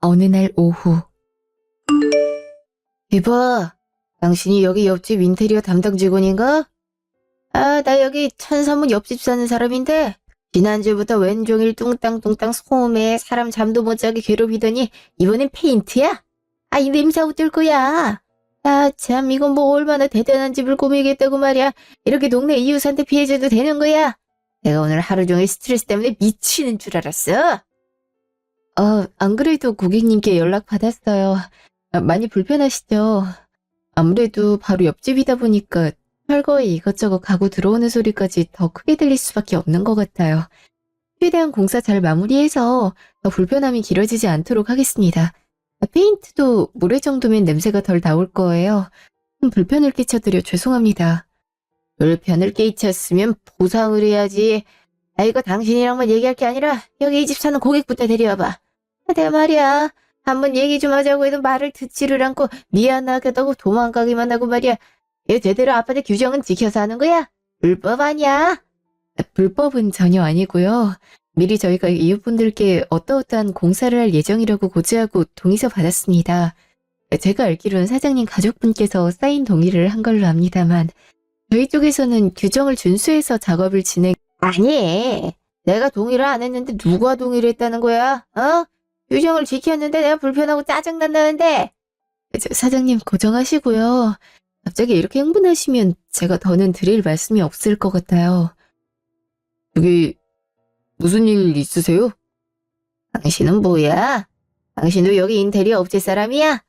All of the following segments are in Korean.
어느 날 오후. 이봐, 당신이 여기 옆집 인테리어 담당 직원인가? 아, 나 여기 천사문 옆집 사는 사람인데 지난주부터 왼종일 뚱땅뚱땅 소음에 사람 잠도 못 자게 괴롭히더니 이번엔 페인트야? 아, 이 냄새 어쩔 거야? 아, 참, 이건 뭐 얼마나 대단한 집을 꾸미겠다고 말이야. 이렇게 동네 이웃한테 피해줘도 되는 거야? 내가 오늘 하루 종일 스트레스 때문에 미치는 줄 알았어. 안 그래도 고객님께 연락 받았어요. 많이 불편하시죠? 아무래도 바로 옆집이다 보니까 철거에 이것저것 가구 들어오는 소리까지 더 크게 들릴 수밖에 없는 것 같아요. 최대한 공사 잘 마무리해서 더 불편함이 길어지지 않도록 하겠습니다. 페인트도 모레 정도면 냄새가 덜 나올 거예요. 불편을 끼쳐드려 죄송합니다. 불편을 끼쳤으면 보상을 해야지. 아, 이거 당신이랑만 얘기할 게 아니라 여기 이 집 사는 고객부터 데려와봐. 내가 말이야. 한번 얘기 좀 하자고 해도 말을 듣지를 않고 미안하겠다고 도망가기만 하고 말이야. 이거 제대로 아파트 규정은 지켜서 하는 거야? 불법 아니야? 불법은 전혀 아니고요. 미리 저희가 이웃분들께 어떠어떠한 공사를 할 예정이라고 고지하고 동의서 받았습니다. 제가 알기로는 사장님 가족분께서 사인 동의를 한 걸로 압니다만 저희 쪽에서는 규정을 준수해서 작업을 진행... 아니, 내가 동의를 안 했는데 누가 동의를 했다는 거야? 규정을 지켰는데 내가 불편하고 짜증난다는데. 사장님 고정하시고요. 갑자기 이렇게 흥분하시면 제가 더는 드릴 말씀이 없을 것 같아요. 여기 무슨 일 있으세요? 당신은 뭐야? 당신도 여기 인테리어 업체 사람이야?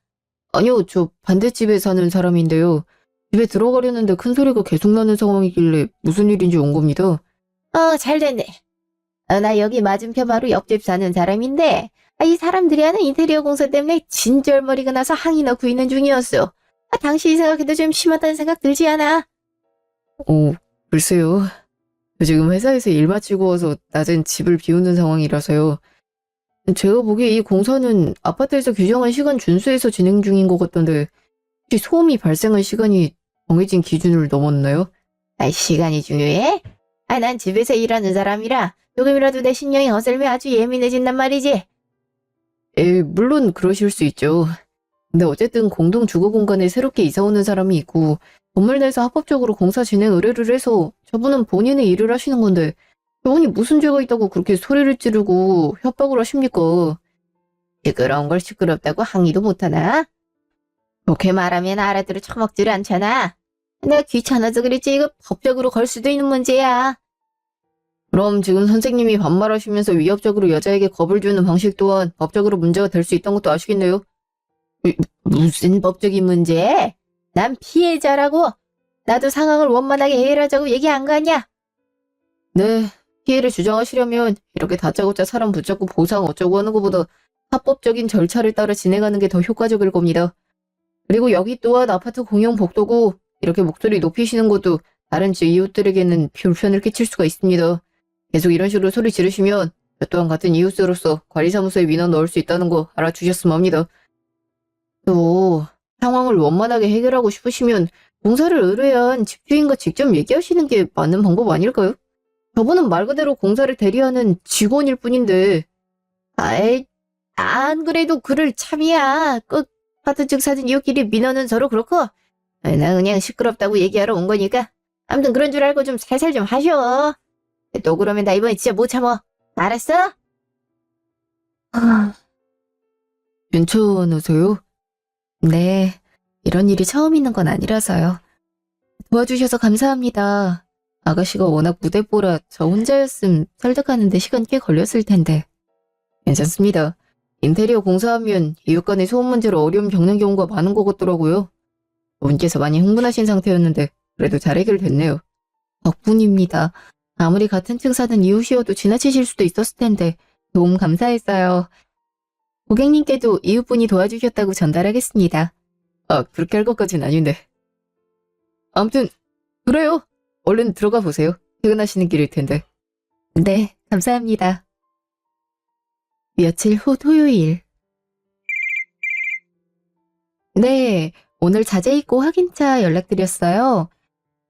아니요, 저 반대집에 사는 사람인데요. 집에 들어가려는데 큰 소리가 계속 나는 상황이길래 무슨 일인지 온 겁니다. 잘 됐네. 나 여기 맞은편 바로 옆집 사는 사람인데 이 사람들이 하는 인테리어 공사 때문에 진절머리가 나서 항이나 구이는 중이었어. 당신이 생각해도 좀 심하다는 생각 들지 않아? 글쎄요. 저 지금 회사에서 일 마치고 와서 낮엔 집을 비우는 상황이라서요. 제가 보기에 이 공사는 아파트에서 규정한 시간 준수해서 진행 중인 것 같던데 혹시 소음이 발생한 시간이 정해진 기준을 넘었나요? 시간이 중요해? 난 집에서 일하는 사람이라 조금이라도 내 신경이 거슬면 아주 예민해진단 말이지. 물론 그러실 수 있죠. 근데 어쨌든 공동 주거 공간에 새롭게 이사 오는 사람이 있고 건물 내에서 합법적으로 공사 진행 의뢰를 해서 저분은 본인의 일을 하시는 건데 저분이 무슨 죄가 있다고 그렇게 소리를 지르고 협박을 하십니까? 시끄러운 걸 시끄럽다고 항의도 못하나? 그렇게 말하면 알아들어 처먹지를 않잖아. 내가 귀찮아서 그랬지 이거 법적으로 걸 수도 있는 문제야. 그럼 지금 선생님이 반말하시면서 위협적으로 여자에게 겁을 주는 방식 또한 법적으로 문제가 될 수 있다는 것도 아시겠네요? 무슨 법적인 문제? 난 피해자라고. 나도 상황을 원만하게 해결하자고 얘기 안 가냐? 네, 피해를 주장하시려면 이렇게 다짜고짜 사람 붙잡고 보상 어쩌고 하는 것보다 합법적인 절차를 따라 진행하는 게 더 효과적일 겁니다. 그리고 여기 또한 아파트 공용 복도고 이렇게 목소리 높이시는 것도 다른 집 이웃들에게는 불편을 끼칠 수가 있습니다. 계속 이런 식으로 소리 지르시면 저 또한 같은 이웃으로서 관리사무소에 민원 넣을 수 있다는 거 알아주셨으면 합니다. 또 상황을 원만하게 해결하고 싶으시면 공사를 의뢰한 집주인과 직접 얘기하시는 게 맞는 방법 아닐까요? 저분은 말 그대로 공사를 대리하는 직원일 뿐인데. 안 그래도 그럴 참이야. 아파트 측 사는 이웃끼리 민원은 서로 그렇고 나 그냥 시끄럽다고 얘기하러 온 거니까 아무튼 그런 줄 알고 좀 살살 좀 하셔. 또 그러면 나 이번에 진짜 못 참어. 알았어? 괜찮으세요? 네, 이런 일이 처음 있는 건 아니라서요. 도와주셔서 감사합니다. 아가씨가 워낙 무대뽀라 저 혼자였음 설득하는데 시간 꽤 걸렸을 텐데. 괜찮습니다. 인테리어 공사하면 이웃 간의 소음 문제로 어려움 겪는 경우가 많은 것 같더라고요. 분께서 많이 흥분하신 상태였는데 그래도 잘 해결됐네요. 덕분입니다. 아무리 같은 층 사는 이웃이어도 지나치실 수도 있었을 텐데 도움 감사했어요. 고객님께도 이웃분이 도와주셨다고 전달하겠습니다. 그렇게 할 것까진 아닌데. 아무튼 그래요. 얼른 들어가 보세요. 퇴근하시는 길일 텐데. 네, 감사합니다. 며칠 후 토요일. 네, 오늘 자재 입고 확인차 연락드렸어요.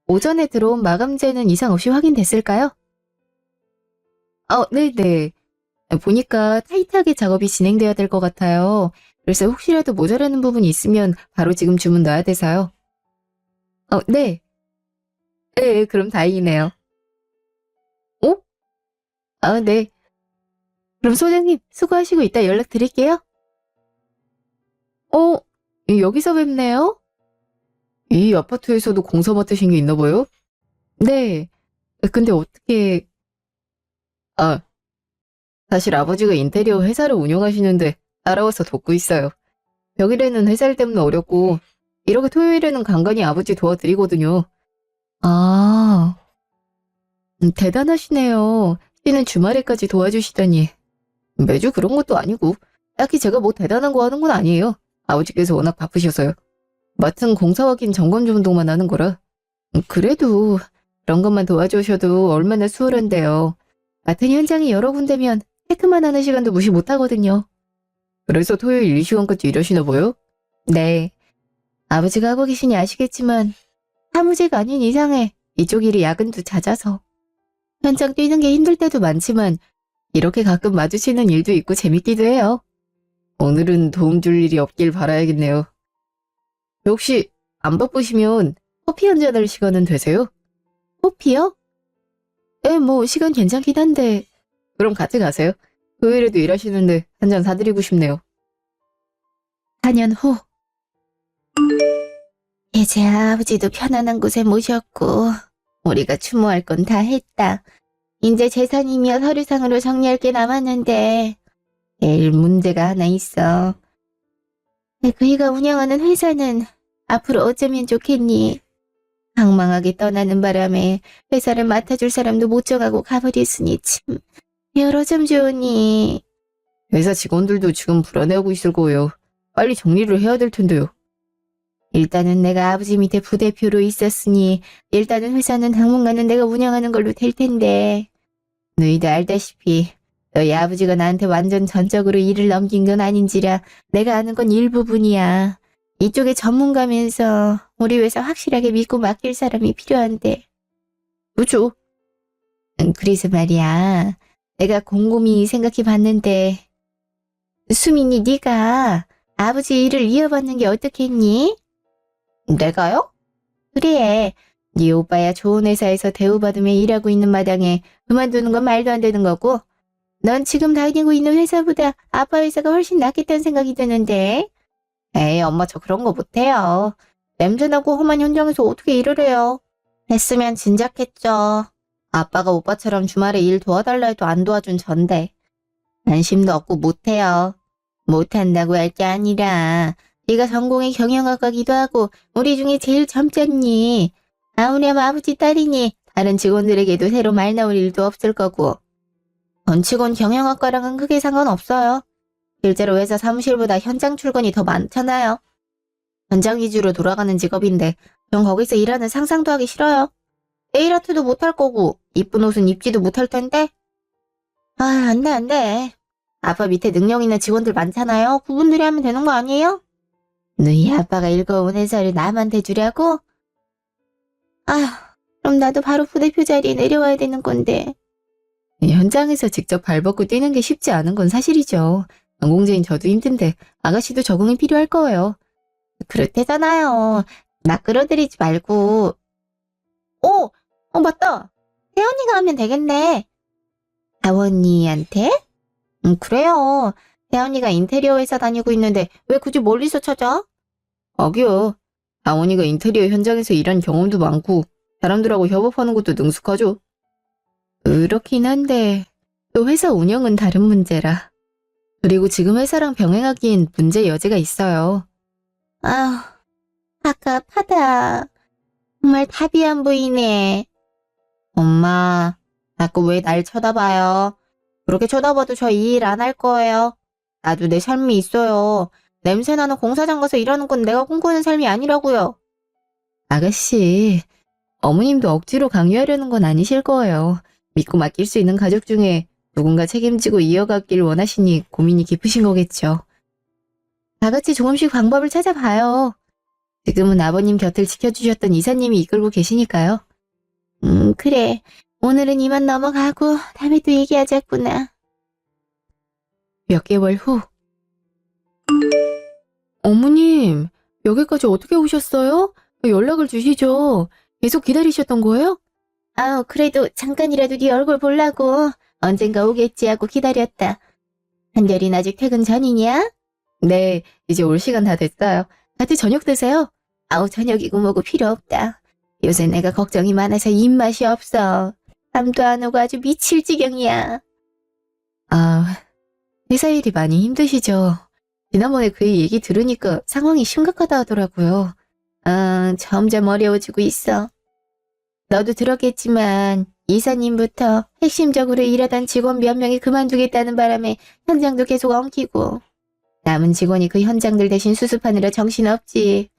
오전에 들어온 마감재는 이상 없이 확인됐을까요? 네네. 보니까 타이트하게 작업이 진행돼야 될 것 같아요. 그래서 혹시라도 모자라는 부분이 있으면 바로 지금 주문 넣어야 돼서요. 네. 네, 그럼 다행이네요. 어? 네. 그럼 소장님, 수고하시고 이따 연락드릴게요. 어, 여기서 뵙네요? 이 아파트에서도 공사 맡으신 게 있나 봐요? 네. 근데 어떻게, 아, 사실 아버지가 인테리어 회사를 운영하시는데 따라와서 돕고 있어요. 평일에는 회사 일 때문에 어렵고, 이렇게 토요일에는 간간히 아버지 도와드리거든요. 아, 대단하시네요. 씨는 주말에까지 도와주시다니. 매주 그런 것도 아니고, 딱히 제가 뭐 대단한 거 하는 건 아니에요. 아버지께서 워낙 바쁘셔서요. 맡은 공사 확인 점검 정도만 하는 거라. 그래도 그런 것만 도와주셔도 얼마나 수월한데요. 맡은 현장이 여러 군데면 체크만 하는 시간도 무시 못하거든요. 그래서 토요일 이 시간까지 일하시나 봐요? 네. 아버지가 하고 계시니 아시겠지만 사무직 아닌 이상에 이쪽 일이 야근도 잦아서 현장 뛰는 게 힘들 때도 많지만 이렇게 가끔 마주치는 일도 있고 재밌기도 해요. 오늘은 도움 줄 일이 없길 바라야겠네요. 혹시 안 바쁘시면 커피 한잔 할 시간은 되세요? 커피요? 네, 뭐 시간 괜찮긴 한데 그럼 같이 가세요. 토요일에도 일하시는데 한 잔 사드리고 싶네요. 4년 후 이제 아버지도 편안한 곳에 모셨고 우리가 추모할 건 다 했다. 이제 재산이며 서류상으로 정리할 게 남았는데 제일 문제가 하나 있어. 그이가 운영하는 회사는 앞으로 어쩌면 좋겠니? 방망하게 떠나는 바람에 회사를 맡아줄 사람도 못 정하고 가버렸으니 참 여러 점 좋으니. 회사 직원들도 지금 불안해하고 있을 거예요. 빨리 정리를 해야 될 텐데요. 일단은 내가 아버지 밑에 부대표로 있었으니 일단은 회사는 당분간은 내가 운영하는 걸로 될 텐데 너희도 알다시피 너희 아버지가 나한테 완전 전적으로 일을 넘긴 건 아닌지라 내가 아는 건 일부분이야. 이쪽에 전문가면서 우리 회사 확실하게 믿고 맡길 사람이 필요한데. 그죠? 그래서 말이야. 내가 곰곰이 생각해 봤는데 수민이 네가 아버지 일을 이어받는 게 어떻겠니? 내가요? 그래. 네 오빠야 좋은 회사에서 대우받으며 일하고 있는 마당에 그만두는 건 말도 안 되는 거고 넌 지금 다니고 있는 회사보다 아빠 회사가 훨씬 낫겠다는 생각이 드는데. 에이, 엄마 저 그런 거 못해요. 냄새나고 험한 현장에서 어떻게 일을 해요? 했으면 진작했죠. 아빠가 오빠처럼 주말에 일 도와달라 해도 안 도와준 전데. 관심도 없고 못해요. 못한다고 할 게 아니라 네가 전공이 경영학과기도 하고 우리 중에 제일 젊잖니. 아우렴 아버지 딸이니 다른 직원들에게도 새로 말 나올 일도 없을 거고. 전 직원 경영학과랑은 크게 상관없어요. 실제로 회사 사무실보다 현장 출근이 더 많잖아요. 현장 위주로 돌아가는 직업인데 전 거기서 일하는 상상도 하기 싫어요. 네일아트도 못할 거고 이쁜 옷은 입지도 못할 텐데. 안 돼, 안 돼. 아빠 밑에 능력 있는 직원들 많잖아요. 그분들이 하면 되는 거 아니에요? 너희 아빠가 읽어온 회사를 남한테 주려고? 아휴, 그럼 나도 바로 부대표 자리에 내려와야 되는 건데. 현장에서 직접 발벗고 뛰는 게 쉽지 않은 건 사실이죠. 전공자인 저도 힘든데 아가씨도 적응이 필요할 거예요. 그렇대잖아요. 막 끌어들이지 말고. 맞다. 혜원이가 하면 되겠네. 아원이한테? 그래요. 혜원이가 인테리어 회사 다니고 있는데 왜 굳이 멀리서 찾아? 아기요. 아원이가 인테리어 현장에서 일한 경험도 많고 사람들하고 협업하는 것도 능숙하죠. 그렇긴 한데 또 회사 운영은 다른 문제라. 그리고 지금 회사랑 병행하기엔 문제 여지가 있어요. 아휴, 답답하다. 정말 답이 안 보이네. 엄마, 자꾸 왜 날 쳐다봐요? 그렇게 쳐다봐도 저 이 일 안 할 거예요. 나도 내 삶이 있어요. 냄새나는 공사장 가서 일하는 건 내가 꿈꾸는 삶이 아니라고요. 아가씨, 어머님도 억지로 강요하려는 건 아니실 거예요. 믿고 맡길 수 있는 가족 중에 누군가 책임지고 이어가길 원하시니 고민이 깊으신 거겠죠. 다 같이 조금씩 방법을 찾아봐요. 지금은 아버님 곁을 지켜주셨던 이사님이 이끌고 계시니까요. 그래. 오늘은 이만 넘어가고 다음에 또 얘기하자꾸나. 몇 개월 후. 어머님, 여기까지 어떻게 오셨어요? 연락을 주시죠. 계속 기다리셨던 거예요? 그래도 잠깐이라도 네 얼굴 보려고. 언젠가 오겠지 하고 기다렸다. 한결이는 아직 퇴근 전이냐? 네, 이제 올 시간 다 됐어요. 같이 저녁 드세요. 저녁이고 뭐고 필요 없다. 요새 내가 걱정이 많아서 입맛이 없어. 잠도 안 오고 아주 미칠 지경이야. 회사 일이 많이 힘드시죠? 지난번에 그 얘기 들으니까 상황이 심각하다 하더라고요. 점점 어려워지고 있어. 너도 들었겠지만 이사님부터 핵심적으로 일하던 직원 몇 명이 그만두겠다는 바람에 현장도 계속 엉키고 남은 직원이 그 현장들 대신 수습하느라 정신없지.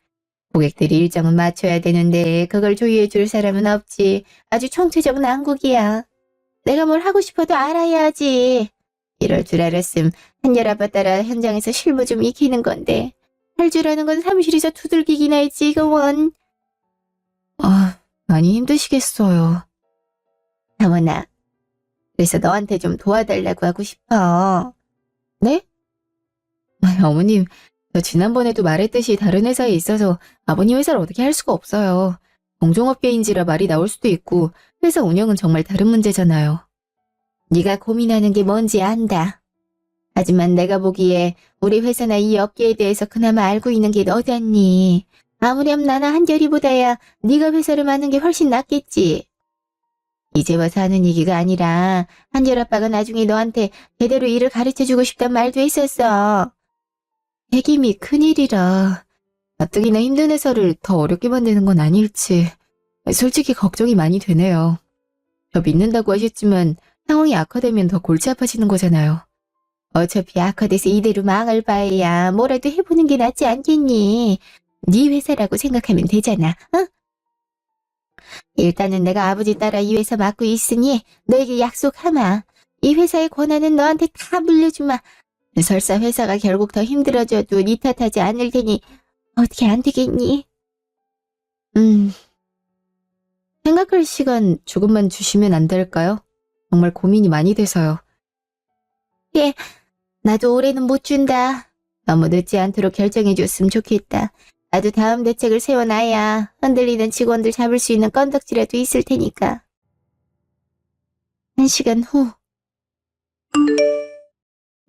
고객들이 일정은 맞춰야 되는데 그걸 조율해줄 사람은 없지. 아주 총체적 난국이야. 내가 뭘 하고 싶어도 알아야 하지. 이럴 줄 알았음 한열 아빠 따라 현장에서 실무 좀 익히는 건데 할 줄 아는 건 사무실에서 두들기기나 했지 이거 원. 많이 힘드시겠어요. 장원아, 그래서 너한테 좀 도와달라고 하고 싶어. 네? 어머님, 저 지난번에도 말했듯이 다른 회사에 있어서 아버님 회사를 어떻게 할 수가 없어요. 공종업계인지라 말이 나올 수도 있고 회사 운영은 정말 다른 문제잖아요. 네가 고민하는 게 뭔지 안다. 하지만 내가 보기에 우리 회사나 이 업계에 대해서 그나마 알고 있는 게 너잖니. 아무렴 나나 한결이보다야 네가 회사를 맡는 게 훨씬 낫겠지. 이제 와서 하는 얘기가 아니라 한결 아빠가 나중에 너한테 제대로 일을 가르쳐주고 싶단 말도 했었어. 책임이 큰일이라 가뜩이나 힘든 회사를 더 어렵게 만드는 건 아닐지 솔직히 걱정이 많이 되네요. 저 믿는다고 하셨지만 상황이 악화되면 더 골치 아파지는 거잖아요. 어차피 악화돼서 이대로 망할 바에야 뭐라도 해보는 게 낫지 않겠니? 네 회사라고 생각하면 되잖아. 어? 일단은 내가 아버지 따라 이 회사 맡고 있으니 너에게 약속하마. 이 회사의 권한은 너한테 다 물려주마. 설사 회사가 결국 더 힘들어져도 네 탓하지 않을 테니 어떻게 안 되겠니? 생각할 시간 조금만 주시면 안 될까요? 정말 고민이 많이 돼서요. 예, 나도 올해는 못 준다. 너무 늦지 않도록 결정해줬으면 좋겠다. 나도 다음 대책을 세워놔야 흔들리는 직원들 잡을 수 있는 건덕지라도 있을 테니까. 1시간 후.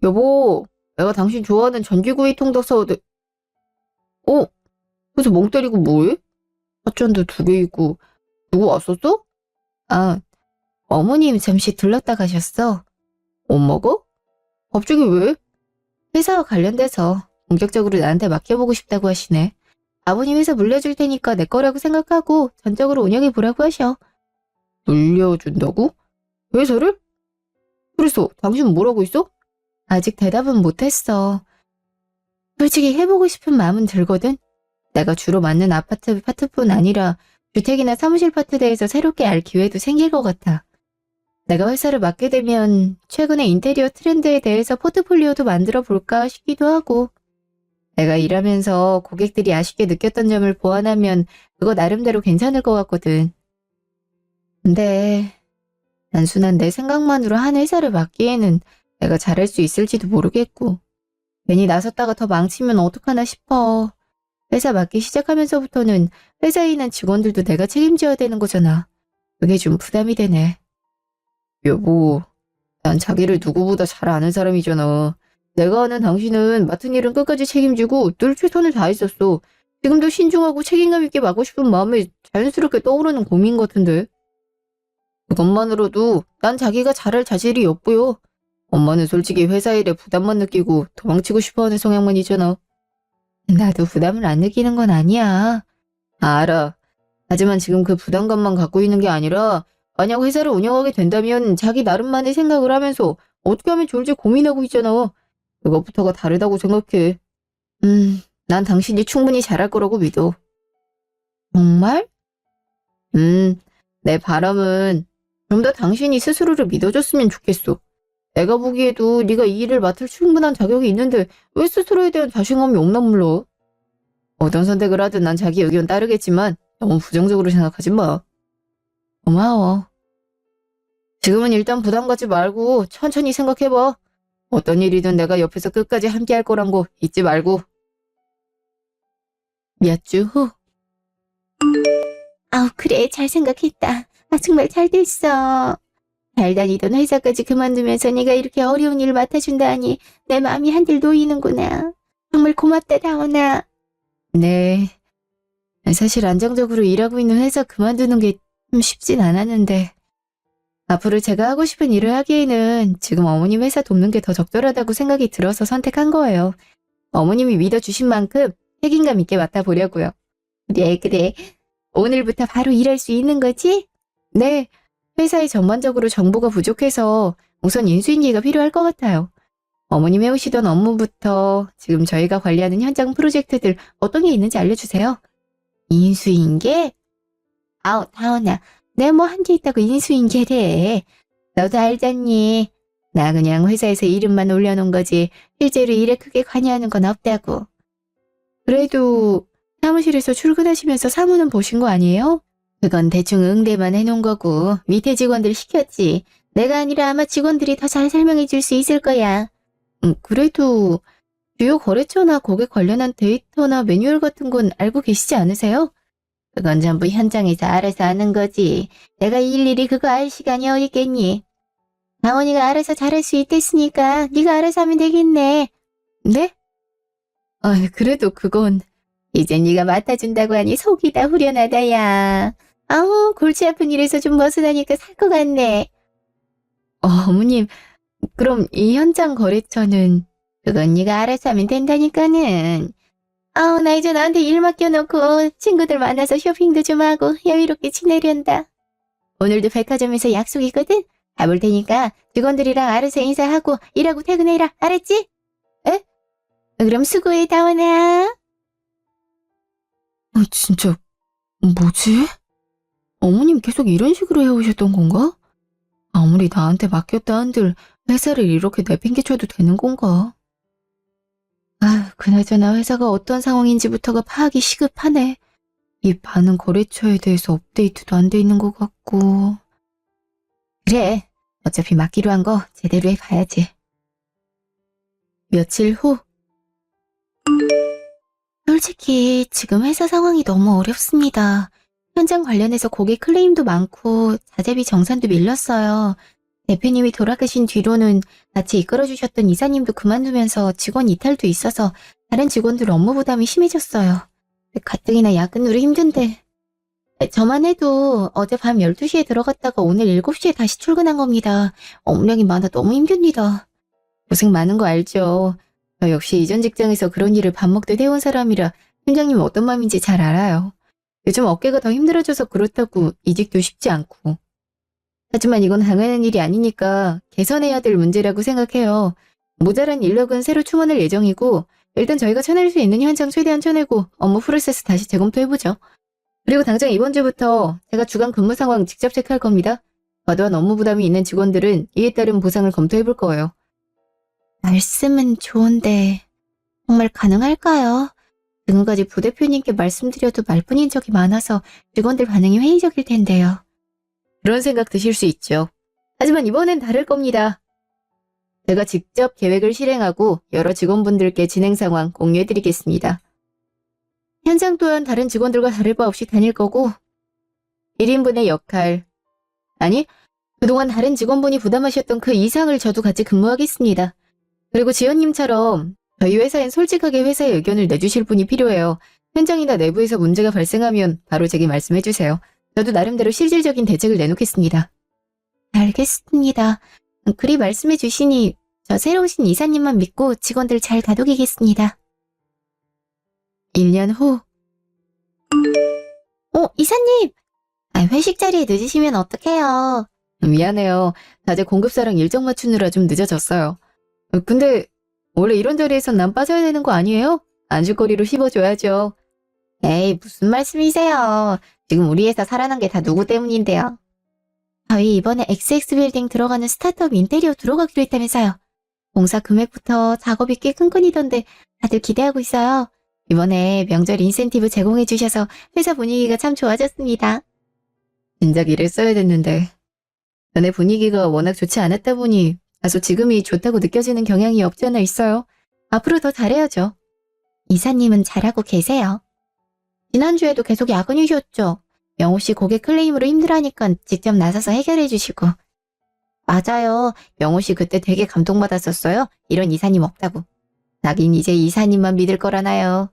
여보, 내가 당신 좋아하는 전기구이 통닭 사오대. 그래서 멍 때리고 뭐해? 사천도 2개 있고. 누구 왔었어? 어머님 잠시 들렀다 가셨어. 엄마가? 갑자기 왜? 회사와 관련돼서 본격적으로 나한테 맡겨보고 싶다고 하시네. 아버님 회사 물려줄 테니까 내 거라고 생각하고 전적으로 운영해보라고 하셔. 물려준다고? 회사를? 그래서 당신은 뭐라고 있어? 아직 대답은 못했어. 솔직히 해보고 싶은 마음은 들거든. 내가 주로 맡는 아파트 파트뿐 아니라 주택이나 사무실 파트 대해서 새롭게 알 기회도 생길 것 같아. 내가 회사를 맡게 되면 최근의 인테리어 트렌드에 대해서 포트폴리오도 만들어 볼까 싶기도 하고 내가 일하면서 고객들이 아쉽게 느꼈던 점을 보완하면 그거 나름대로 괜찮을 것 같거든. 근데 단순한 내 생각만으로 한 회사를 맡기에는 내가 잘할 수 있을지도 모르겠고 괜히 나섰다가 더 망치면 어떡하나 싶어. 회사 맡기 시작하면서부터는 회사에 있는 직원들도 내가 책임져야 되는 거잖아. 그게 좀 부담이 되네. 여보, 난 자기를 누구보다 잘 아는 사람이잖아. 내가 아는 당신은 맡은 일은 끝까지 책임지고 늘 최선을 다했었어. 지금도 신중하고 책임감 있게 맡고 싶은 마음에 자연스럽게 떠오르는 고민 같은데. 그것만으로도 난 자기가 잘할 자질이 엿보여. 엄마는 솔직히 회사 일에 부담만 느끼고 도망치고 싶어하는 성향만이잖아. 나도 부담을 안 느끼는 건 아니야. 알아. 하지만 지금 그 부담감만 갖고 있는 게 아니라 만약 회사를 운영하게 된다면 자기 나름만의 생각을 하면서 어떻게 하면 좋을지 고민하고 있잖아. 그것부터가 다르다고 생각해. 난 당신이 충분히 잘할 거라고 믿어. 정말? 내 바람은 좀 더 당신이 스스로를 믿어줬으면 좋겠어. 내가 보기에도 네가 이 일을 맡을 충분한 자격이 있는데 왜 스스로에 대한 자신감이 없나 몰라. 어떤 선택을 하든 난 자기 의견 따르겠지만 너무 부정적으로 생각하지 마. 고마워. 지금은 일단 부담 갖지 말고 천천히 생각해봐. 어떤 일이든 내가 옆에서 끝까지 함께 할 거란 거 잊지 말고. 몇 주 후. 아우, 그래, 잘 생각했다. 아, 정말 잘 됐어. 잘 다니던 회사까지 그만두면서 네가 이렇게 어려운 일을 맡아준다니 내 마음이 한들 놓이는구나. 정말 고맙다, 다원아. 네. 사실 안정적으로 일하고 있는 회사 그만두는 게 좀 쉽진 않았는데 앞으로 제가 하고 싶은 일을 하기에는 지금 어머님 회사 돕는 게 더 적절하다고 생각이 들어서 선택한 거예요. 어머님이 믿어주신 만큼 책임감 있게 맡아보려고요. 그래, 그래. 오늘부터 바로 일할 수 있는 거지? 네. 회사에 전반적으로 정보가 부족해서 우선 인수인계가 필요할 것 같아요. 어머님 해오시던 업무부터 지금 저희가 관리하는 현장 프로젝트들 어떤 게 있는지 알려주세요. 인수인계? 아우, 다원아. 내가 뭐 한 게 있다고 인수인계래. 너도 알잖니. 나 그냥 회사에서 이름만 올려놓은 거지 실제로 일에 크게 관여하는 건 없다고. 그래도 사무실에서 출근하시면서 사무는 보신 거 아니에요? 그건 대충 응대만 해놓은 거고 밑에 직원들 시켰지. 내가 아니라 아마 직원들이 더 잘 설명해 줄 수 있을 거야. 그래도 주요 거래처나 고객 관련한 데이터나 매뉴얼 같은 건 알고 계시지 않으세요? 그건 전부 현장에서 알아서 하는 거지. 내가 일일이 그거 알 시간이 어디 있겠니? 다원이가 알아서 잘할 수 있댔으니까 네가 알아서 하면 되겠네. 네? 그래도 그건 이제 네가 맡아준다고 하니 속이 다 후련하다, 야. 아우, 골치 아픈 일에서 좀 벗어나니까 살 것 같네. 어머님, 그럼 이 현장 거래처는 그건 네가 알아서 하면 된다니까는. 아우, 나 이제 나한테 일 맡겨놓고 친구들 만나서 쇼핑도 좀 하고 여유롭게 지내련다. 오늘도 백화점에서 약속 있거든? 가볼 테니까 직원들이랑 알아서 인사하고 일하고 퇴근해라. 알았지? 에? 그럼 수고해, 다원아. 진짜 뭐지? 어머님 계속 이런 식으로 해오셨던 건가? 아무리 나한테 맡겼다 한들 회사를 이렇게 내팽개쳐도 되는 건가? 그나저나 회사가 어떤 상황인지부터가 파악이 시급하네. 이 많은 거래처에 대해서 업데이트도 안 돼 있는 것 같고. 그래, 어차피 맡기로 한 거 제대로 해봐야지. 며칠 후. 솔직히 지금 회사 상황이 너무 어렵습니다. 현장 관련해서 고객 클레임도 많고 자재비 정산도 밀렸어요. 대표님이 돌아가신 뒤로는 같이 이끌어주셨던 이사님도 그만두면서 직원 이탈도 있어서 다른 직원들 업무 부담이 심해졌어요. 가뜩이나 야근으로 힘든데. 저만 해도 어젯밤 12시에 들어갔다가 오늘 7시에 다시 출근한 겁니다. 업무량이 많아 너무 힘듭니다. 고생 많은 거 알죠? 저 역시 이전 직장에서 그런 일을 밥 먹듯 해온 사람이라 팀장님 어떤 마음인지 잘 알아요. 요즘 어깨가 더 힘들어져서 그렇다고 이직도 쉽지 않고. 하지만 이건 당연한 일이 아니니까 개선해야 될 문제라고 생각해요. 모자란 인력은 새로 충원할 예정이고 일단 저희가 쳐낼 수 있는 현장 최대한 쳐내고 업무 프로세스 다시 재검토해보죠. 그리고 당장 이번 주부터 제가 주간 근무 상황 직접 체크할 겁니다. 과도한 업무 부담이 있는 직원들은 이에 따른 보상을 검토해볼 거예요. 말씀은 좋은데 정말 가능할까요? 지금까지 부대표님께 말씀드려도 말뿐인 적이 많아서 직원들 반응이 회의적일 텐데요. 그런 생각 드실 수 있죠. 하지만 이번엔 다를 겁니다. 제가 직접 계획을 실행하고 여러 직원분들께 진행 상황 공유해드리겠습니다. 현장 또한 다른 직원들과 다를 바 없이 다닐 거고 1인분의 역할, 아니 그동안 다른 직원분이 부담하셨던 그 이상을 저도 같이 근무하겠습니다. 그리고 지연님처럼 저희 회사엔 솔직하게 회사의 의견을 내주실 분이 필요해요. 현장이나 내부에서 문제가 발생하면 바로 제게 말씀해주세요. 저도 나름대로 실질적인 대책을 내놓겠습니다. 알겠습니다. 그리 말씀해 주시니 저 새로 오신 이사님만 믿고 직원들 잘 다독이겠습니다. 1년 후. 이사님! 회식 자리에 늦으시면 어떡해요? 미안해요. 낮에 공급사랑 일정 맞추느라 좀 늦어졌어요. 근데 원래 이런 자리에선 난 빠져야 되는 거 아니에요? 안주거리로 씹어줘야죠. 에이, 무슨 말씀이세요? 지금 우리 회사 살아난 게 다 누구 때문인데요? 저희 이번에 XX 빌딩 들어가는 스타트업 인테리어 들어가기로 했다면서요. 공사 금액부터 작업이 꽤 끈끈이던데 다들 기대하고 있어요. 이번에 명절 인센티브 제공해 주셔서 회사 분위기가 참 좋아졌습니다. 진작 일을 써야 됐는데 전에 분위기가 워낙 좋지 않았다 보니 다소 지금이 좋다고 느껴지는 경향이 없지 않아 있어요. 앞으로 더 잘해야죠. 이사님은 잘하고 계세요. 지난주에도 계속 야근이셨죠? 영호 씨 고객 클레임으로 힘들어하니까 직접 나서서 해결해 주시고. 맞아요. 영호 씨 그때 되게 감동받았었어요. 이런 이사님 없다고. 나긴 이제 이사님만 믿을 거라나요.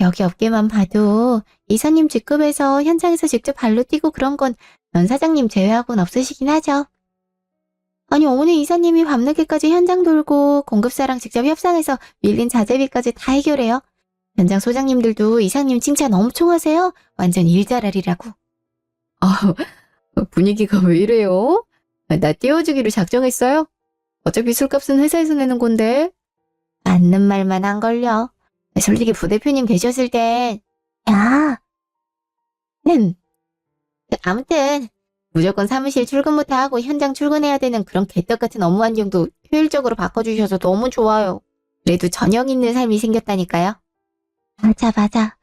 여기 업계만 봐도 이사님 직급에서 현장에서 직접 발로 뛰고 그런 건 전 사장님 제외하고는 없으시긴 하죠. 아니 어머니 이사님이 밤늦게까지 현장 돌고 공급사랑 직접 협상해서 밀린 자재비까지 다 해결해요. 현장 소장님들도 이사님 칭찬 엄청 하세요. 완전 일잘하리라고. 아, 분위기가 왜 이래요? 나 띄워주기로 작정했어요? 어차피 술값은 회사에서 내는 건데. 맞는 말만 안 걸려. 솔직히 부대표님 계셨을 땐 야, 아무튼 무조건 사무실 출근부터 하고 현장 출근해야 되는 그런 개떡 같은 업무 환경도 효율적으로 바꿔주셔서 너무 좋아요. 그래도 저녁 있는 삶이 생겼다니까요. 맞아.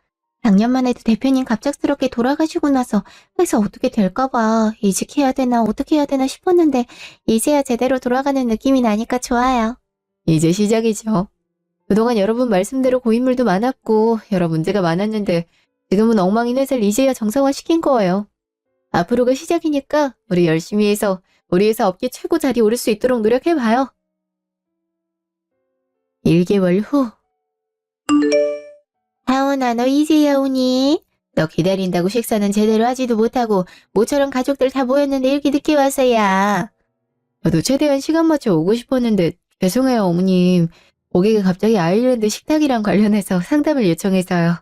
작년만 해도 대표님 갑작스럽게 돌아가시고 나서 회사 어떻게 될까봐 이직해야 되나 어떻게 해야 되나 싶었는데 이제야 제대로 돌아가는 느낌이 나니까 좋아요. 이제 시작이죠. 그동안 여러분 말씀대로 고인물도 많았고 여러 문제가 많았는데 지금은 엉망인 회사를 이제야 정상화시킨 거예요. 앞으로가 시작이니까 우리 열심히 해서 우리 회사 업계 최고 자리에 오를 수 있도록 노력해봐요. 1개월 후. 하온아, 너 이제야 오니? 너 기다린다고 식사는 제대로 하지도 못하고 모처럼 가족들 다 모였는데 이렇게 늦게 와서야. 저도 최대한 시간 맞춰 오고 싶었는데 죄송해요 어머님. 고객이 갑자기 아일랜드 식탁이랑 관련해서 상담을 요청해서요.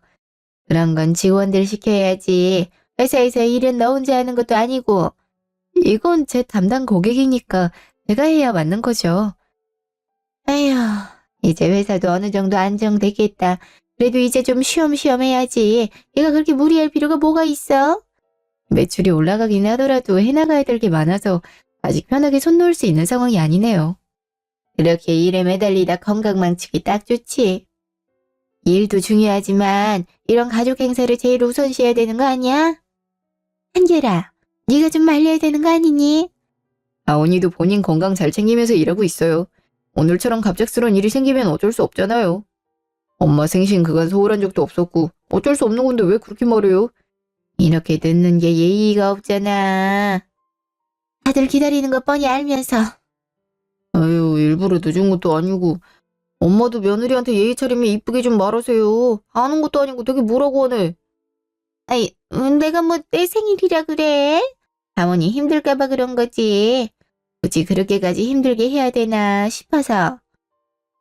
그런 건 직원들 시켜야지. 회사에서 일은 너 혼자 하는 것도 아니고. 이건 제 담당 고객이니까 제가 해야 맞는 거죠. 에휴, 이제 회사도 어느 정도 안정되겠다. 그래도 이제 좀 쉬엄쉬엄 해야지. 얘가 그렇게 무리할 필요가 뭐가 있어? 매출이 올라가긴 하더라도 해나가야 될 게 많아서 아직 편하게 손 놓을 수 있는 상황이 아니네요. 그렇게 일에 매달리다 건강 망치기 딱 좋지. 일도 중요하지만 이런 가족 행사를 제일 우선시해야 되는 거 아니야? 한결아, 네가 좀 말려야 되는 거 아니니? 아언니도 본인 건강 잘 챙기면서 일하고 있어요. 오늘처럼 갑작스러운 일이 생기면 어쩔 수 없잖아요. 엄마 생신 그간 소홀한 적도 없었고 어쩔 수 없는 건데 왜 그렇게 말해요? 이렇게 늦는 게 예의가 없잖아. 다들 기다리는 거 뻔히 알면서. 아유, 일부러 늦은 것도 아니고 엄마도 며느리한테 예의 차리면 이쁘게 좀 말하세요. 아는 것도 아니고 되게 뭐라고 하네. 아이, 내가 뭐 내 생일이라 그래? 사모님 힘들까봐 그런 거지. 굳이 그렇게까지 힘들게 해야 되나 싶어서.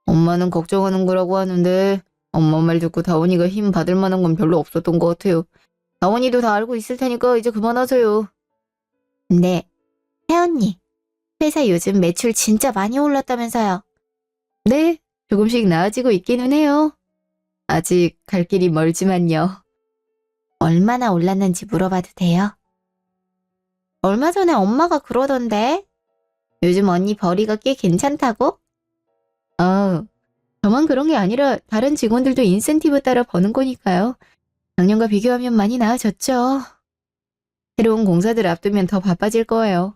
엄마는 걱정하는 거라고 하는데 엄마 말 듣고 다원이가 힘 받을 만한 건 별로 없었던 것 같아요. 다원이도 다 알고 있을 테니까 이제 그만하세요. 근데 혜언니, 회사 요즘 매출 진짜 많이 올랐다면서요. 네, 조금씩 나아지고 있기는 해요. 아직 갈 길이 멀지만요. 얼마나 올랐는지 물어봐도 돼요? 얼마 전에 엄마가 그러던데. 요즘 언니 벌이가 꽤 괜찮다고? 저만 그런 게 아니라 다른 직원들도 인센티브 따라 버는 거니까요. 작년과 비교하면 많이 나아졌죠. 새로운 공사들 앞두면 더 바빠질 거예요.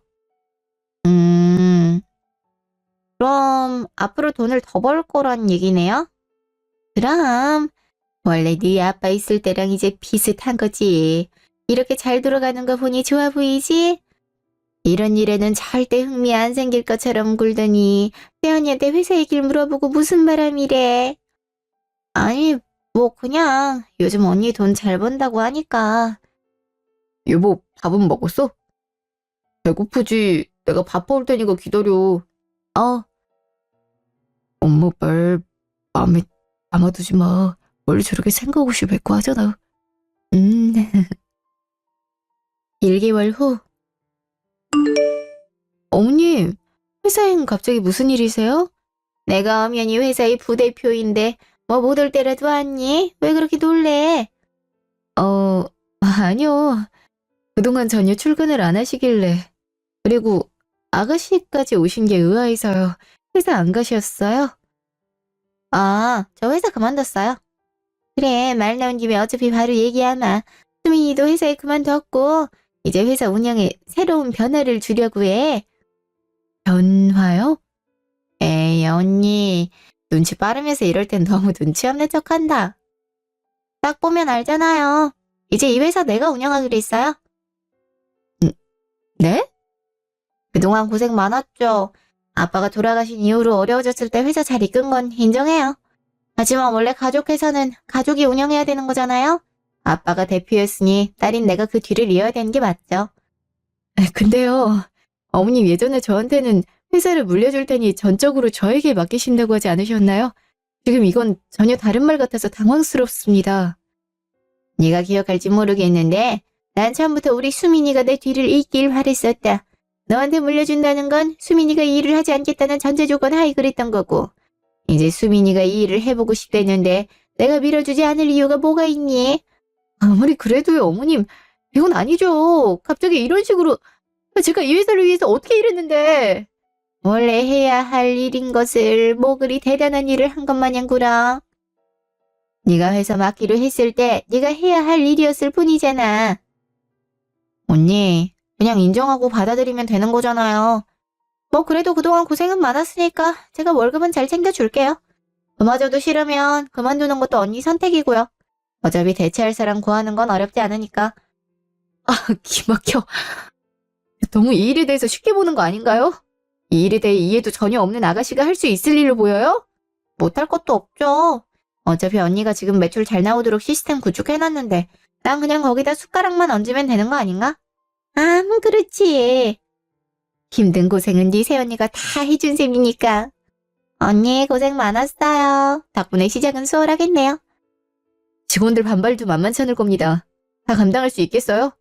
그럼 앞으로 돈을 더 벌 거란 얘기네요? 그럼 원래 네 아빠 있을 때랑 이제 비슷한 거지. 이렇게 잘 돌아가는 거 보니 좋아 보이지? 이런 일에는 절대 흥미 안 생길 것처럼 굴더니 태연이한테 회사 얘기를 물어보고 무슨 바람이래. 아니 뭐 그냥 요즘 언니 돈 잘 번다고 하니까. 여보 밥은 먹었어? 배고프지. 내가 밥 먹을 테니까 기다려. 엄마 말 마음에 담아두지 마. 원래 저렇게 생각 없이 맺고 하잖아. 1개월 후. 어머님, 회사엔 갑자기 무슨 일이세요? 내가 엄연히 회사의 부대표인데 뭐 못 올 때라도 왔니? 왜 그렇게 놀래? 아니요. 그동안 전혀 출근을 안 하시길래. 그리고 아가씨까지 오신 게 의아해서요. 회사 안 가셨어요? 저 회사 그만뒀어요. 그래, 말 나온 김에 어차피 바로 얘기하마. 수민이도 회사에 그만뒀고 이제 회사 운영에 새로운 변화를 주려고 해. 변화요? 에이, 언니. 눈치 빠르면서 이럴 땐 너무 눈치 없는 척한다. 딱 보면 알잖아요. 이제 이 회사 내가 운영하기로 했어요. 네? 그동안 고생 많았죠. 아빠가 돌아가신 이후로 어려워졌을 때 회사 잘 이끈 건 인정해요. 하지만 원래 가족 회사는 가족이 운영해야 되는 거잖아요. 아빠가 대표였으니 딸인 내가 그 뒤를 이어야 되는 게 맞죠. 근데요, 어머님 예전에 저한테는 회사를 물려줄 테니 전적으로 저에게 맡기신다고 하지 않으셨나요? 지금 이건 전혀 다른 말 같아서 당황스럽습니다. 네가 기억할지 모르겠는데 난 처음부터 우리 수민이가 내 뒤를 잇길 바랬었다. 너한테 물려준다는 건 수민이가 이 일을 하지 않겠다는 전제 조건 하에 그랬던 거고 이제 수민이가 이 일을 해보고 싶다는데 내가 밀어주지 않을 이유가 뭐가 있니? 아무리 그래도요, 어머님. 이건 아니죠. 갑자기 이런 식으로 제가 이 회사를 위해서 어떻게 일했는데. 원래 해야 할 일인 것을 뭐 그리 대단한 일을 한 것 마냥 굴어. 네가 회사 맡기로 했을 때 네가 해야 할 일이었을 뿐이잖아. 언니, 그냥 인정하고 받아들이면 되는 거잖아요. 뭐 그래도 그동안 고생은 많았으니까 제가 월급은 잘 챙겨줄게요. 그마저도 싫으면 그만두는 것도 언니 선택이고요. 어차피 대체할 사람 구하는 건 어렵지 않으니까. 아, 기막혀. 너무 이 일에 대해서 쉽게 보는 거 아닌가요? 이 일에 대해 이해도 전혀 없는 아가씨가 할 수 있을 일로 보여요? 못할 것도 없죠. 어차피 언니가 지금 매출 잘 나오도록 시스템 구축해놨는데 난 그냥 거기다 숟가락만 얹으면 되는 거 아닌가? 그렇지. 힘든 고생은 네 새언니가 다 해준 셈이니까. 언니 고생 많았어요. 덕분에 시작은 수월하겠네요. 직원들 반발도 만만치 않을 겁니다. 다 감당할 수 있겠어요?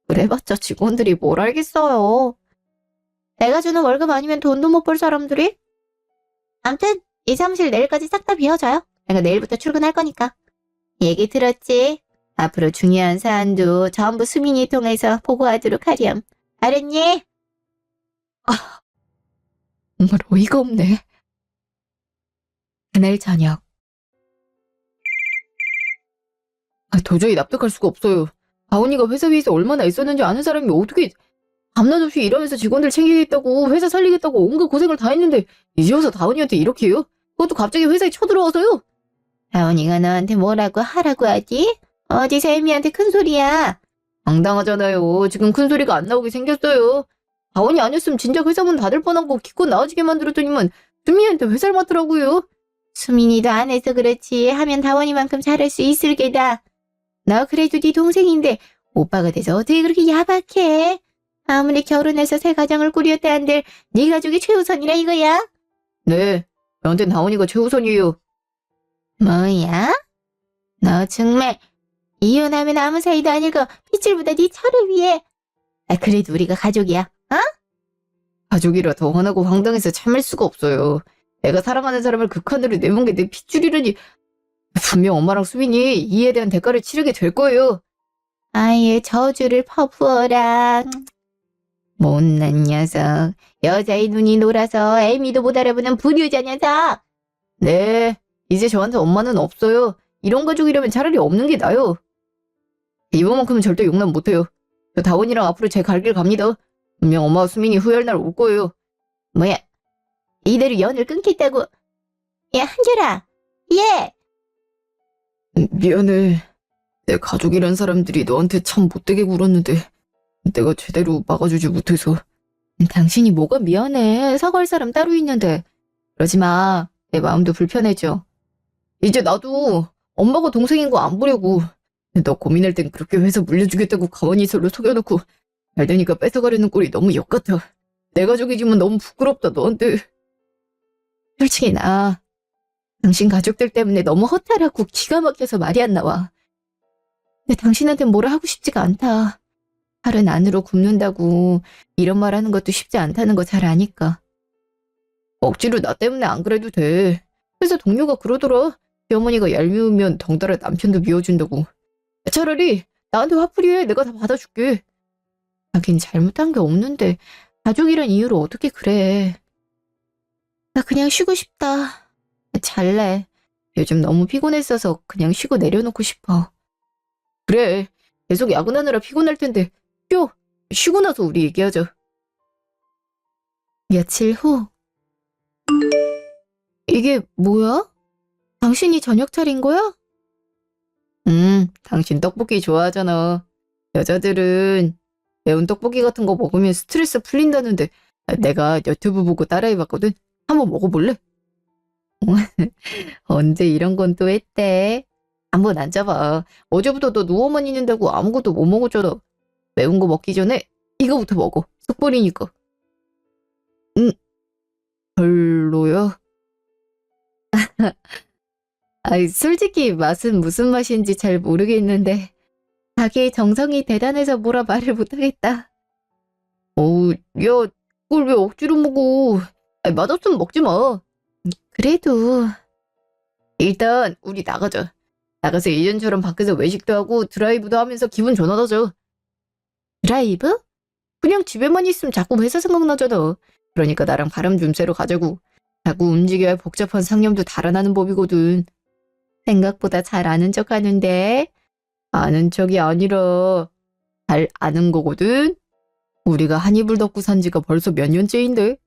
그래봤자 직원들이 뭘 알겠어요. 내가 주는 월급 아니면 돈도 못 벌 사람들이? 암튼 이 사무실 내일까지 싹 다 비워줘요. 내가 내일부터 출근할 거니까. 얘기 들었지? 앞으로 중요한 사안도 전부 수민이 통해서 보고하도록 하렴. 알았니? 정말 어이가 없네. 그날 저녁. 도저히 납득할 수가 없어요. 다운이가 회사 위에서 얼마나 애썼는지 아는 사람이 어떻게 밤낮 없이 일하면서 직원들 챙기겠다고 회사 살리겠다고 온갖 고생을 다 했는데 이제 와서 다운이한테 이렇게 해요? 그것도 갑자기 회사에 쳐들어와서요? 다운이가 너한테 뭐라고 하라고 하지? 어디서 애미한테 큰 소리야? 황당하잖아요. 지금 큰 소리가 안 나오게 생겼어요. 다운이 아니었으면 진작 회사 문 닫을 뻔하고 기껏 나와지게 만들었더니만 수민이한테 회사를 맡으라고요. 수민이도 안 해서 그렇지 하면 다원이만큼 잘할 수 있을 게다. 너 그래도 네 동생인데 오빠가 돼서 어떻게 그렇게 야박해? 아무리 결혼해서 새 가정을 꾸렸다 한들 네 가족이 최우선이라 이거야? 네, 저한텐 다원이가 최우선이에요. 뭐야? 너 정말 이혼하면 아무 사이도 아니고 핏줄보다 네 철을 위해. 그래도 우리가 가족이야, 어? 가족이라 더 화나고 황당해서 참을 수가 없어요. 내가 사랑하는 사람을 극한으로 내몬 게 내 핏줄이라니. 분명 엄마랑 수빈이 이에 대한 대가를 치르게 될 거예요. 아예 저주를 퍼부어라. 못난 녀석. 여자의 눈이 놀아서 애미도 못 알아보는 불효자 녀석. 네, 이제 저한테 엄마는 없어요. 이런 가족이라면 차라리 없는 게 나아요. 이번만큼은 절대 용납 못해요. 저 다원이랑 앞으로 제 갈 길 갑니다. 분명 엄마와 수민이 후회할 날 올 거예요. 뭐야, 이대로 연을 끊겠다고. 야, 한결아. 예. 미안해. 내 가족이란 사람들이 너한테 참 못되게 굴었는데 내가 제대로 막아주지 못해서. 당신이 뭐가 미안해. 사과할 사람 따로 있는데. 그러지 마. 내 마음도 불편해져. 이제 나도 엄마가 동생인 거 안 보려고. 너 고민할 땐 그렇게 회사 물려주겠다고 가만히 설로 속여놓고 잘 되니까 뺏어가려는 꼴이 너무 역같아. 내 가족이지만 너무 부끄럽다 너한테. 솔직히 나 당신 가족들 때문에 너무 허탈하고 기가 막혀서 말이 안 나와. 근데 당신한테 뭐라 하고 싶지가 않다. 팔은 안으로 굽는다고 이런 말 하는 것도 쉽지 않다는 거 잘 아니까. 억지로 나 때문에 안 그래도 돼. 회사 동료가 그러더라. 시어머니가 얄미우면 덩달아 남편도 미워준다고. 차라리 나한테 화풀이해. 내가 다 받아줄게. 하긴 잘못한 게 없는데 가족이란 이유로 어떻게 그래. 나 그냥 쉬고 싶다. 잘래. 요즘 너무 피곤했어서 그냥 쉬고 내려놓고 싶어. 그래. 계속 야근하느라 피곤할 텐데 쉬어. 쉬고 나서 우리 얘기하자. 며칠 후. 이게 뭐야? 당신이 저녁 차린 거야? 당신 떡볶이 좋아하잖아. 여자들은 매운 떡볶이 같은 거 먹으면 스트레스 풀린다는데 내가 유튜브 보고 따라해봤거든. 한번 먹어볼래? 언제 이런 건 또 했대? 한번 앉아봐. 어제부터 너 누워만 있는다고 아무것도 못 먹었잖아. 매운 거 먹기 전에 이거부터 먹어. 속 버리니까. 별로야? 아이, 솔직히 맛은 무슨 맛인지 잘 모르겠는데 자기의 정성이 대단해서 뭐라 말을 못하겠다. 어우, 야, 그걸 왜 억지로 먹어? 아이, 맛없으면 먹지 마. 그래도 일단 우리 나가자. 나가서 예전처럼 밖에서 외식도 하고 드라이브도 하면서 기분 전환하자. 드라이브? 그냥 집에만 있으면 자꾸 회사 생각나잖아. 그러니까 나랑 바람 좀 쐬러 가자고. 자꾸 움직여야 복잡한 상념도 달아나는 법이거든. 생각보다 잘 아는 척 하는데 아는 척이 아니라 잘 아는 거거든. 우리가 한 이불 덮고 산 지가 벌써 몇 년째인데.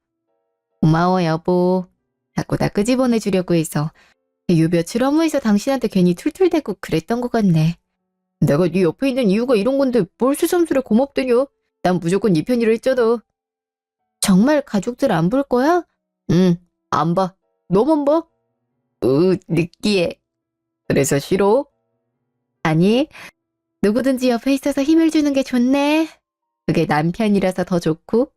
고마워 여보. 자꾸 나 끄집어내주려고 해서 요 며칠 업무에서 당신한테 괜히 툴툴대고 그랬던 것 같네. 내가 네 옆에 있는 이유가 이런 건데 뭘 새삼스레 고맙대냐. 난 무조건 네 편이라 했잖아. 정말 가족들 안 볼 거야? 응, 안 봐. 너만 봐? 느끼해. 그래서 싫어? 아니, 누구든지 옆에 있어서 힘을 주는 게 좋네. 그게 남편이라서 더 좋고.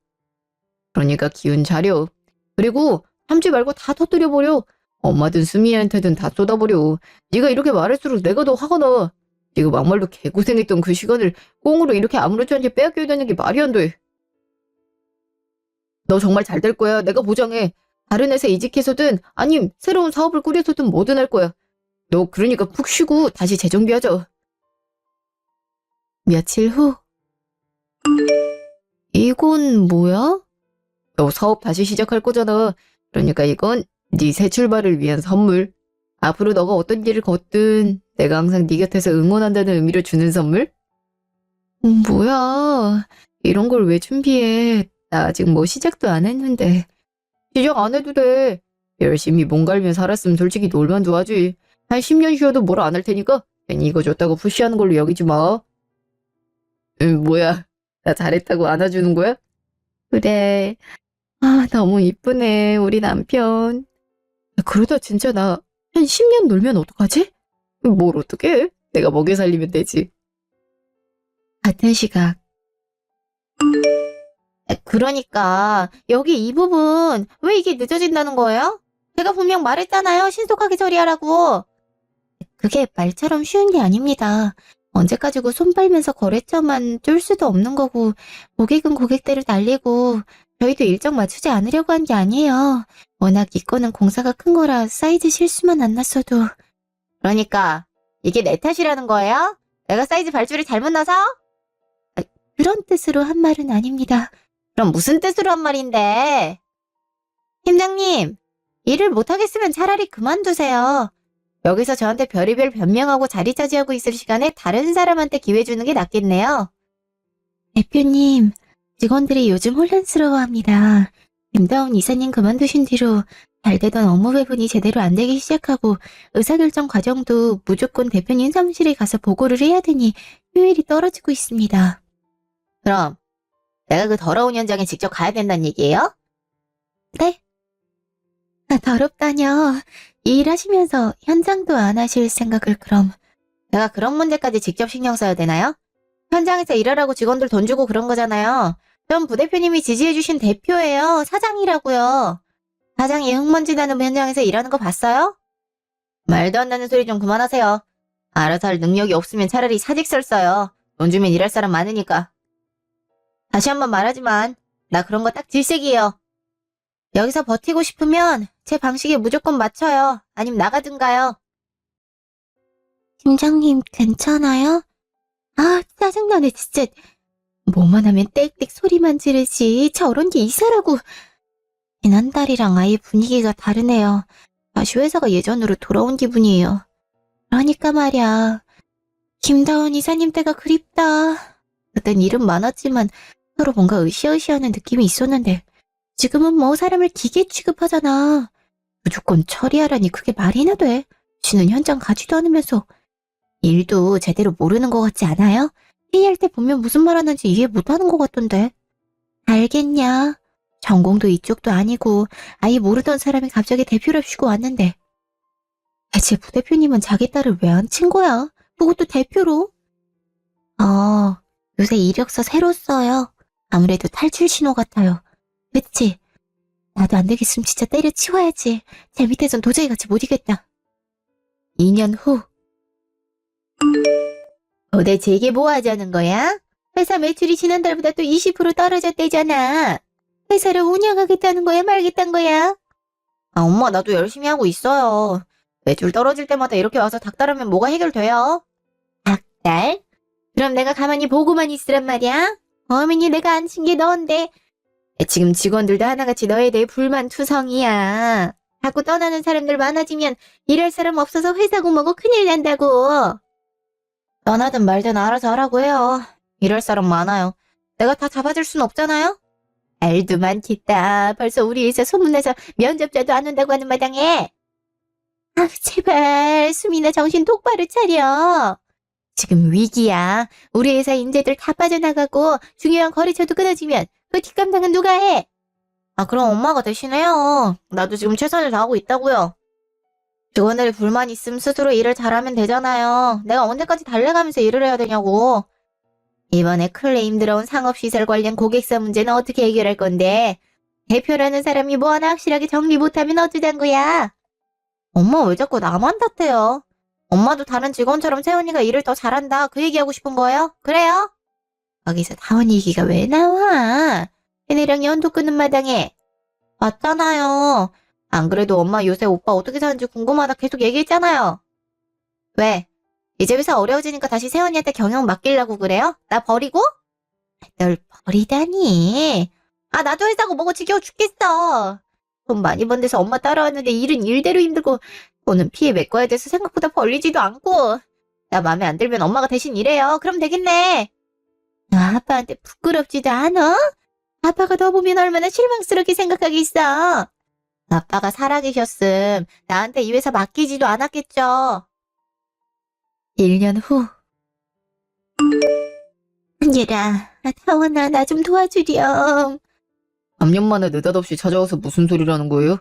그러니까 기운 차려. 그리고 참지 말고 다 터뜨려버려. 엄마든 수미한테든 다 쏟아버려. 네가 이렇게 말할수록 내가 더 화가 나. 네가 막말로 개고생했던 그 시간을 꽁으로 이렇게 아무렇지 않게 빼앗겨야 되는 게 말이 안 돼. 너 정말 잘 될 거야. 내가 보장해. 다른 회사 이직해서든 아님 새로운 사업을 꾸려서든 뭐든 할 거야. 너 그러니까 푹 쉬고 다시 재정비하자. 며칠 후. 이건 뭐야? 너 사업 다시 시작할 거잖아. 그러니까 이건 네 새 출발을 위한 선물. 앞으로 너가 어떤 길을 걷든 내가 항상 네 곁에서 응원한다는 의미로 주는 선물? 뭐야. 이런 걸 왜 준비해. 나 아직 뭐 시작도 안 했는데. 시작 안 해도 돼. 열심히 몸 갈며 살았으면 솔직히 놀만도 하지. 한 10년 쉬어도 뭘 안 할 테니까 괜히 이거 줬다고 푸시하는 걸로 여기지 마. 뭐야. 나 잘했다고 안아주는 거야? 그래. 아, 너무 이쁘네, 우리 남편. 그러다 진짜 나 한 10년 놀면 어떡하지? 뭘 어떡해? 내가 먹여 살리면 되지. 같은 시각. 그러니까 여기 이 부분 왜 이게 늦어진다는 거예요? 제가 분명 말했잖아요. 신속하게 처리하라고. 그게 말처럼 쉬운 게 아닙니다. 언제까지고 손 빨면서 거래처만 쫄 수도 없는 거고 고객은 고객대로 날리고 저희도 일정 맞추지 않으려고 한 게 아니에요. 워낙 이 건은 공사가 큰 거라 사이즈 실수만 안 났어도. 그러니까 이게 내 탓이라는 거예요? 내가 사이즈 발줄이 잘못 나서? 그런 뜻으로 한 말은 아닙니다. 그럼 무슨 뜻으로 한 말인데? 팀장님, 일을 못하겠으면 차라리 그만두세요. 여기서 저한테 별의별 변명하고 자리 차지하고 있을 시간에 다른 사람한테 기회 주는 게 낫겠네요. 대표님, 직원들이 요즘 혼란스러워합니다. 김다운 이사님 그만두신 뒤로 잘 되던 업무 배분이 제대로 안 되기 시작하고 의사결정 과정도 무조건 대표님 사무실에 가서 보고를 해야 되니 효율이 떨어지고 있습니다. 그럼 내가 그 더러운 현장에 직접 가야 된다는 얘기예요? 네? 더럽다뇨. 일하시면서 현장도 안 하실 생각을 그럼. 내가 그런 문제까지 직접 신경 써야 되나요? 현장에서 일하라고 직원들 돈 주고 그런 거잖아요. 전 부대표님이 지지해주신 대표예요. 사장이라고요. 사장이 흙먼지 나는 현장에서 일하는 거 봤어요? 말도 안 되는 소리 좀 그만하세요. 알아서 할 능력이 없으면 차라리 사직서 써요. 돈 주면 일할 사람 많으니까. 다시 한번 말하지만 나 그런 거 딱 질색이에요. 여기서 버티고 싶으면 제 방식에 무조건 맞춰요. 아님 나가든가요. 팀장님 괜찮아요? 아 짜증나네 진짜. 뭐만 하면 땡땡 소리만 지르지. 저런 게 이사라고. 지난달이랑 아예 분위기가 다르네요. 다시 회사가 예전으로 돌아온 기분이에요. 그러니까 말이야. 김다운 이사님 때가 그립다. 그땐 일은 많았지만 서로 뭔가 으쌰으쌰하는 느낌이 있었는데 지금은 뭐 사람을 기계 취급하잖아. 무조건 처리하라니 그게 말이나 돼. 지는 현장 가지도 않으면서. 일도 제대로 모르는 것 같지 않아요? 회의할 때 보면 무슨 말 하는지 이해 못하는 것 같던데. 알겠냐? 전공도 이쪽도 아니고 아예 모르던 사람이 갑자기 대표랍시고 왔는데. 대체 부대표님은 자기 딸을 왜 안 친 거야? 그것도 대표로? 요새 이력서 새로 써요. 아무래도 탈출 신호 같아요. 그치? 나도 안 되겠으면 진짜 때려치워야지. 제 밑에선 도저히 같이 못 이겠다. 2년 후. 도대체 이게 뭐 하자는 거야? 회사 매출이 지난달보다 또 20% 떨어졌대잖아. 회사를 운영하겠다는 거야, 말겠다는 거야? 엄마, 나도 열심히 하고 있어요. 매출 떨어질 때마다 이렇게 와서 닥달하면 뭐가 해결돼요? 닥달? 그럼 내가 가만히 보고만 있으란 말이야? 어머니 내가 안 친 게 너인데. 지금 직원들도 하나같이 너에 대해 불만투성이야. 자꾸 떠나는 사람들 많아지면 일할 사람 없어서 회사고 뭐고 큰일 난다고. 떠나든 말든 알아서 하라고 해요. 일할 사람 많아요. 내가 다 잡아줄 순 없잖아요? 알도 많겠다. 벌써 우리 회사 소문나서 면접자도 안 온다고 하는 마당에. 제발 수민아 정신 똑바로 차려. 지금 위기야. 우리 회사 인재들 다 빠져나가고 중요한 거래처도 끊어지면 그 뒷감당은 누가 해? 그럼 엄마가 대신해요. 나도 지금 최선을 다하고 있다고요. 직원들이 불만 있음 스스로 일을 잘하면 되잖아요. 내가 언제까지 달래가면서 일을 해야 되냐고. 이번에 클레임 들어온 상업시설 관련 고객사 문제는 어떻게 해결할 건데? 대표라는 사람이 뭐 하나 확실하게 정리 못하면 어쩌잔 거야? 엄마 왜 자꾸 나만 탓해요? 엄마도 다른 직원처럼 세원이가 일을 더 잘한다. 그 얘기하고 싶은 거예요? 그래요? 거기서 다원 얘기가 왜 나와? 걔네랑 연도 끊는 마당에. 맞잖아요. 안 그래도 엄마 요새 오빠 어떻게 사는지 궁금하다 계속 얘기했잖아요. 왜? 이제 회사 어려워지니까 다시 세원이한테 경영 맡기려고 그래요? 나 버리고? 널 버리다니. 나도 회사고 뭐고 지겨워 죽겠어. 돈 많이 번 데서 엄마 따라왔는데 일은 일대로 힘들고 돈은 피해 메꿔야 돼서 생각보다 벌리지도 않고. 나 마음에 안 들면 엄마가 대신 일해요. 그럼 되겠네. 아빠한테 부끄럽지도 않아? 아빠가 너 보면 얼마나 실망스럽게 생각하겠어. 아빠가 살아계셨음 나한테 이 회사 맡기지도 않았겠죠. 1년 후. 얘들아, 타원아 나 좀 도와주렴. 3년 만에 느닷없이 찾아와서 무슨 소리라는 거예요?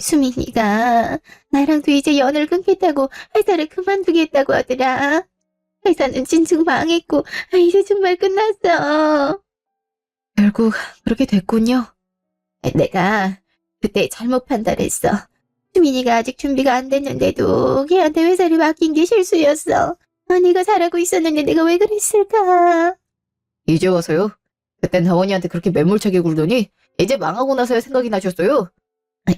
수민이가 나랑도 이제 연을 끊겠다고 회사를 그만두겠다고 하더라. 회사는 진즉 망했고 이제 정말 끝났어. 결국 그렇게 됐군요. 내가 그때 잘못 판단했어. 수민이가 아직 준비가 안 됐는데도 걔한테 회사를 맡긴 게 실수였어. 네가 잘하고 있었는데 내가 왜 그랬을까? 이제 와서요? 그땐 다원이한테 그렇게 매몰차게 굴더니 이제 망하고 나서야 생각이 나셨어요?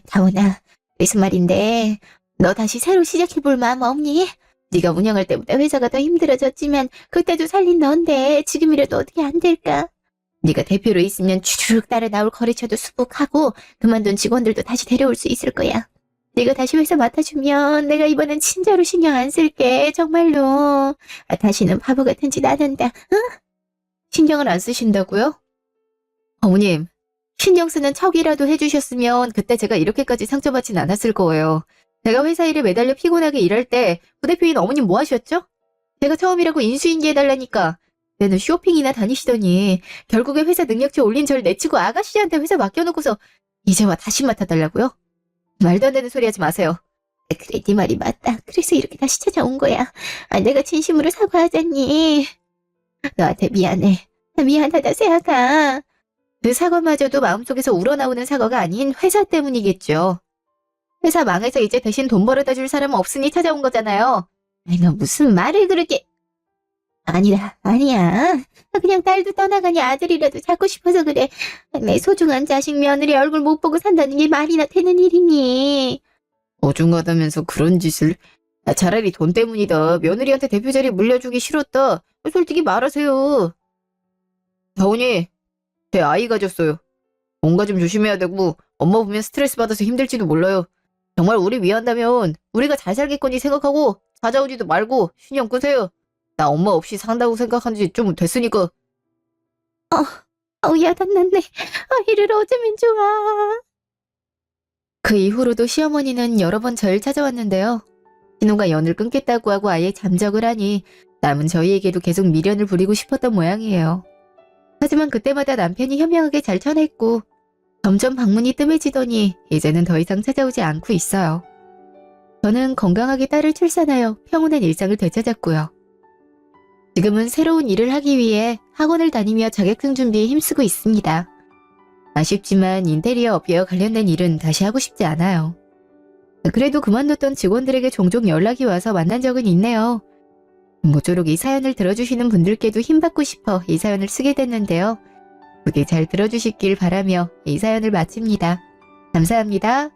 다원아, 그래서 말인데 너 다시 새로 시작해볼 마음 없니? 네가 운영할 때보다 회사가 더 힘들어졌지만 그때도 살린 넌데 지금이라도 어떻게 안 될까? 네가 대표로 있으면 추르륵 따라 나올 거래처도 수복하고 그만둔 직원들도 다시 데려올 수 있을 거야. 네가 다시 회사 맡아주면 내가 이번엔 진짜로 신경 안 쓸게. 정말로. 다시는 바보 같은 짓 안 한다. 응? 신경을 안 쓰신다고요? 어머님, 신경 쓰는 척이라도 해주셨으면 그때 제가 이렇게까지 상처받진 않았을 거예요. 제가 회사 일에 매달려 피곤하게 일할 때 부대표인 어머님 뭐 하셨죠? 제가 처음이라고 인수인계해달라니까 그때는 쇼핑이나 다니시더니 결국에 회사 능력치 올린 절 내치고 아가씨한테 회사 맡겨놓고서 이제 와 다시 맡아달라고요? 말도 안 되는 소리 하지 마세요. 그래, 네 말이 맞다. 그래서 이렇게 다시 찾아온 거야. 내가 진심으로 사과하자니. 너한테 미안해. 미안하다 세아가. 그 사과마저도 마음속에서 우러나오는 사과가 아닌 회사 때문이겠죠. 회사 망해서 이제 대신 돈 벌어다 줄 사람은 없으니 찾아온 거잖아요. 너 무슨 말을 그렇게... 아니야. 그냥 딸도 떠나가니 아들이라도 찾고 싶어서 그래. 내 소중한 자식 며느리 얼굴 못 보고 산다는 게 말이나 되는 일이니. 어중하다면서 그런 짓을... 차라리 돈 때문이다. 며느리한테 대표 자리 물려주기 싫었다. 솔직히 말하세요. 다운이, 제 아이 가졌어요. 뭔가 좀 조심해야 되고 엄마 보면 스트레스 받아서 힘들지도 몰라요. 정말 우리 위한다면 우리가 잘 살겠거니 생각하고 찾아오지도 말고 신경 끄세요. 나 엄마 없이 산다고 생각한 지 좀 됐으니까. 야단 났네. 이를 어쩌면 좋아. 그 이후로도 시어머니는 여러 번 저를 찾아왔는데요. 신혼과 연을 끊겠다고 하고 아예 잠적을 하니 남은 저희에게도 계속 미련을 부리고 싶었던 모양이에요. 하지만 그때마다 남편이 현명하게 잘 쳐냈고 점점 방문이 뜸해지더니 이제는 더 이상 찾아오지 않고 있어요. 저는 건강하게 딸을 출산하여 평온한 일상을 되찾았고요. 지금은 새로운 일을 하기 위해 학원을 다니며 자격증 준비에 힘쓰고 있습니다. 아쉽지만 인테리어 업계와 관련된 일은 다시 하고 싶지 않아요. 그래도 그만뒀던 직원들에게 종종 연락이 와서 만난 적은 있네요. 모쪼록 이 사연을 들어주시는 분들께도 힘받고 싶어 이 사연을 쓰게 됐는데요. 부디 잘 들어주시길 바라며 이 사연을 마칩니다. 감사합니다.